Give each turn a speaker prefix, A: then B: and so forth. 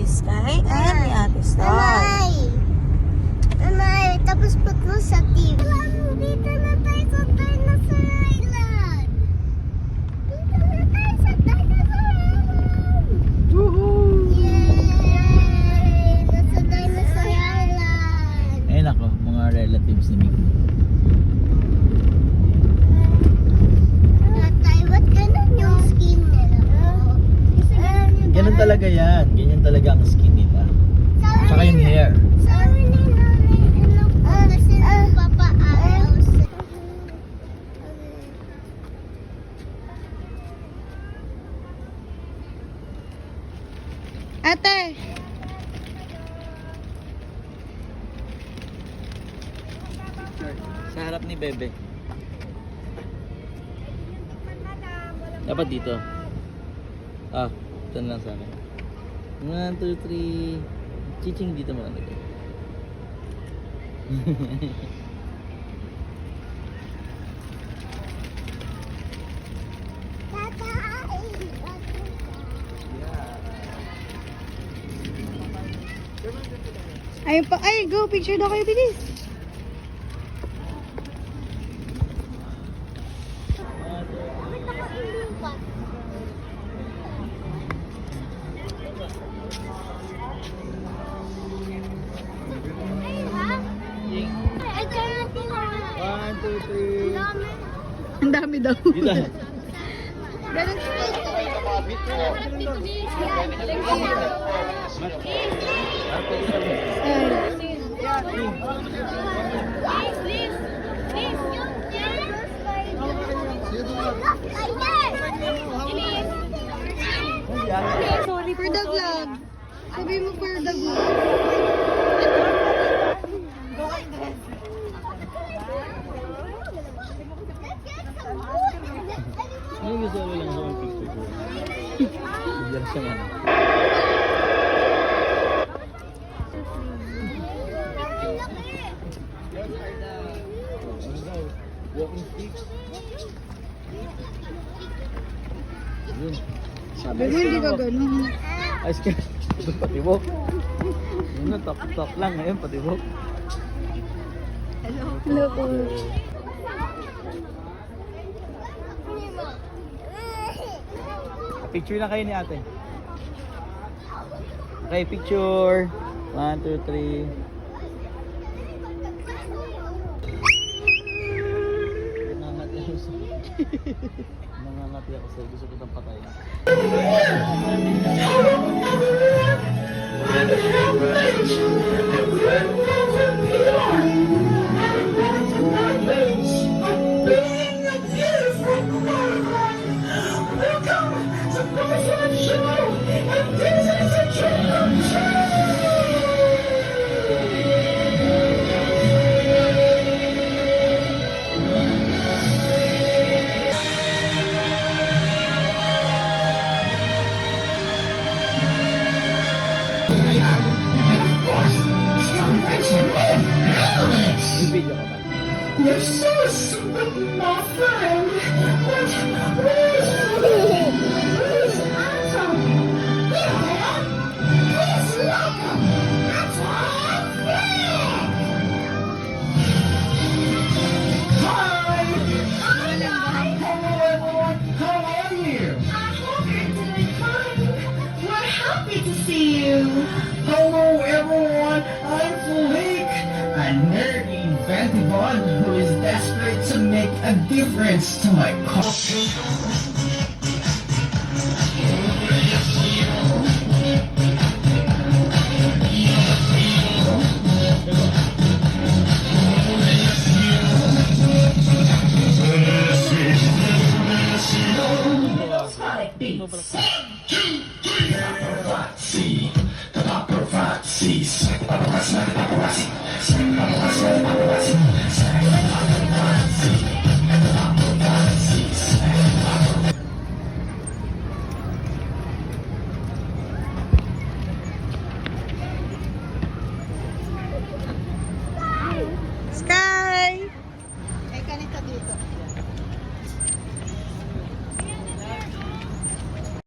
A: Sky and ni Ate Star.
B: Nanay! Nanay, tapos put mo sa TV. Dito na tayo sa Dinosaur Island! Dito na tayo sa Dinosaur Island!
A: Woohoo!
B: Yay! Nasa Dinosaur Island!
C: Ayun ako, mga relatives ni Mickey.
B: Tatay, ba't ganun yung skin nila?
C: Ganun talaga yan. Ganyan talaga ang skin nila. Tsaka yung hair.
B: Sabi ni nanay, ano po kasi nagpapaaraw sa...
A: Ate!
C: Sa harap ni Bebe. Dapat dito. Ah, ito na lang sa akin. 1, 2, 3. Chiching dito mo lang.
A: Ay, go! Picture daw kayo, bilis!
C: One, two, three.
A: Ang dami daw.
C: Dito.
A: Ganun. Sorry for the vlog. Sabi mo for the vlog.
C: Ano gusto ko lang sa mga picture ko? Bigyan siya man. Walking sticks. Yun.
A: Sabi mo hindi ka ganun.
C: Ice cream. Patibok. Yun na, top lang ngayon, patibok.
A: Hello po.
C: Picture na kayo ni ate. Okay, picture. 1, 2, 3. Nangangati ako sa... Nangangati ako sa... Gusto ko itang patay. Yung video ka ba?
D: You're so stupid, my friend. Where's Atom? Where's Loco? That's our friend. Hi. Hello, everyone. How are you? I hope you're doing fine. We're happy to see you. Hello, everyone. I'm Felic, a nerdy vagabond who is desperate to make a difference to my culture. Sonic Beats. 1, 2, 3, 4, 5, 6.